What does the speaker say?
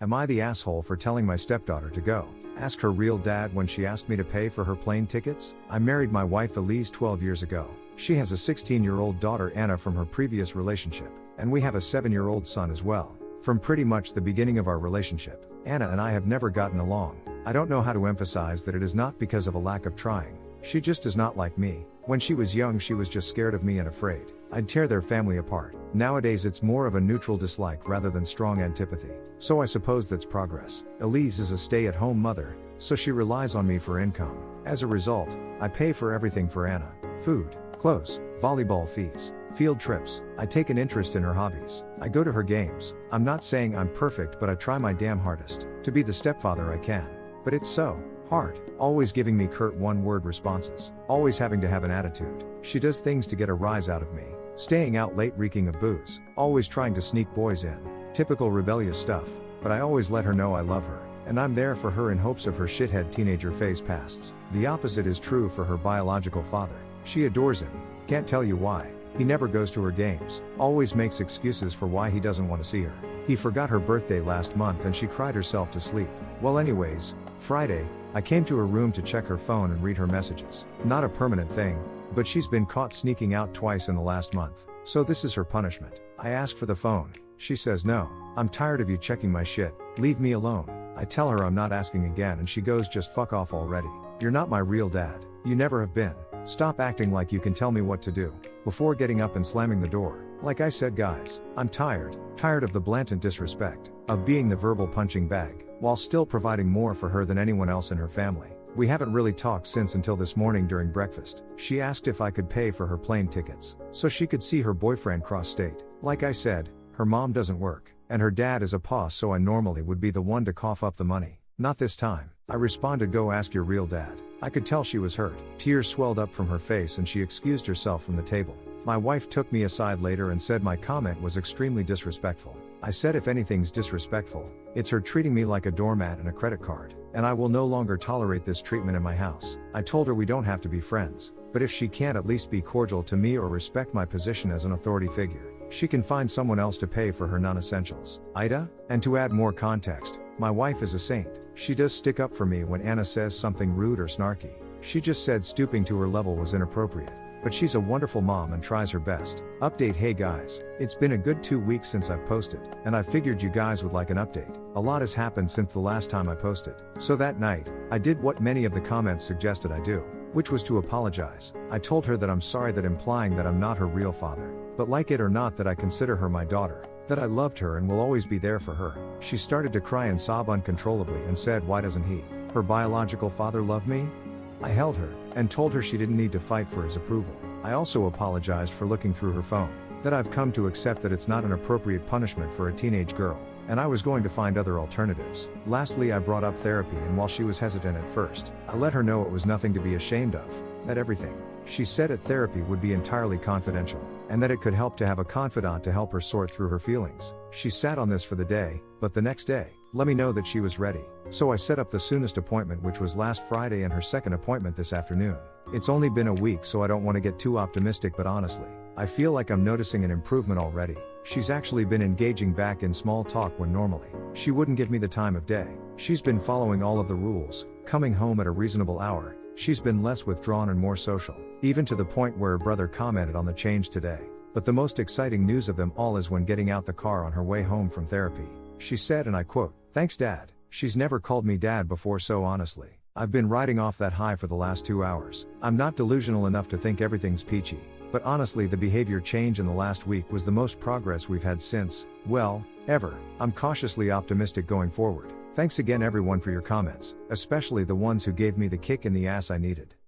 Am I the asshole for telling my stepdaughter to go ask her real dad when she asked me to pay for her plane tickets? I married my wife Elise 12 years ago. She has a 16-year-old daughter Anna from her previous relationship, and we have a 7-year-old son as well. From pretty much the beginning of our relationship, Anna and I have never gotten along. I don't know how to emphasize that it is not because of a lack of trying. She just does not like me. When she was young, she was just scared of me and afraid I'd tear their family apart. Nowadays it's more of a neutral dislike rather than strong antipathy. So I suppose that's progress. Elise is a stay-at-home mother, so she relies on me for income. As a result, I pay for everything for Anna: food, clothes, volleyball fees, field trips. I take an interest in her hobbies. I go to her games. I'm not saying I'm perfect, but I try my damn hardest to be the stepfather I can. But it's so hard. Always giving me curt one-word responses. Always having to have an attitude. She does things to get a rise out of me. Staying out late reeking of booze. Always trying to sneak boys in. Typical rebellious stuff. But I always let her know I love her, and I'm there for her in hopes of her shithead teenager phase passes. The opposite is true for her biological father. She adores him. Can't tell you why. He never goes to her games. Always makes excuses for why he doesn't want to see her. He forgot her birthday last month and she cried herself to sleep. Well, anyways, Friday, I came to her room to check her phone and read her messages. Not a permanent thing, but she's been caught sneaking out twice in the last month. So this is her punishment. I ask for the phone. She says no. I'm tired of you checking my shit. Leave me alone. I tell her I'm not asking again and she goes, just fuck off already. You're not my real dad. You never have been. Stop acting like you can tell me what to do. Before getting up and slamming the door. Like I said, guys, I'm tired. Tired of the blatant disrespect. Of being the verbal punching bag, while still providing more for her than anyone else in her family. We haven't really talked since until this morning during breakfast. She asked if I could pay for her plane tickets, so she could see her boyfriend cross state. Like I said, her mom doesn't work, and her dad is a boss, so I normally would be the one to cough up the money. Not this time. I responded, go ask your real dad. I could tell she was hurt. Tears swelled up from her face and she excused herself from the table. My wife took me aside later and said my comment was extremely disrespectful. I said if anything's disrespectful, it's her treating me like a doormat and a credit card, and I will no longer tolerate this treatment in my house. I told her we don't have to be friends, but if she can't at least be cordial to me or respect my position as an authority figure, she can find someone else to pay for her non-essentials. AITA? And to add more context, my wife is a saint. She does stick up for me when Anna says something rude or snarky. She just said stooping to her level was inappropriate. But she's a wonderful mom and tries her best. Update: hey guys, it's been a good 2 weeks since I've posted, and I figured you guys would like an update. A lot has happened since the last time I posted. So that night, I did what many of the comments suggested I do, which was to apologize. I told her that I'm sorry, that implying that I'm not her real father, but like it or not that I consider her my daughter, that I loved her and will always be there for her. She started to cry and sob uncontrollably and said, why doesn't he, her biological father, love me? I held her, and told her she didn't need to fight for his approval. I also apologized for looking through her phone, that I've come to accept that it's not an appropriate punishment for a teenage girl, and I was going to find other alternatives. Lastly, I brought up therapy, and while she was hesitant at first, I let her know it was nothing to be ashamed of, that everything she said at therapy would be entirely confidential, and that it could help to have a confidant to help her sort through her feelings. She sat on this for the day, but the next day, let me know that she was ready. So I set up the soonest appointment, which was last Friday, and her second appointment this afternoon. It's only been a week, so I don't want to get too optimistic, but honestly, I feel like I'm noticing an improvement already. She's actually been engaging back in small talk when normally she wouldn't give me the time of day. She's been following all of the rules, coming home at a reasonable hour. She's been less withdrawn and more social, even to the point where her brother commented on the change today. But the most exciting news of them all is when getting out the car on her way home from therapy. She said, and I quote, "Thanks, Dad." She's never called me dad before, so honestly, I've been riding off that high for the last 2 hours. I'm not delusional enough to think everything's peachy, but honestly the behavior change in the last week was the most progress we've had since, well, ever. I'm cautiously optimistic going forward. Thanks again everyone for your comments, especially the ones who gave me the kick in the ass I needed.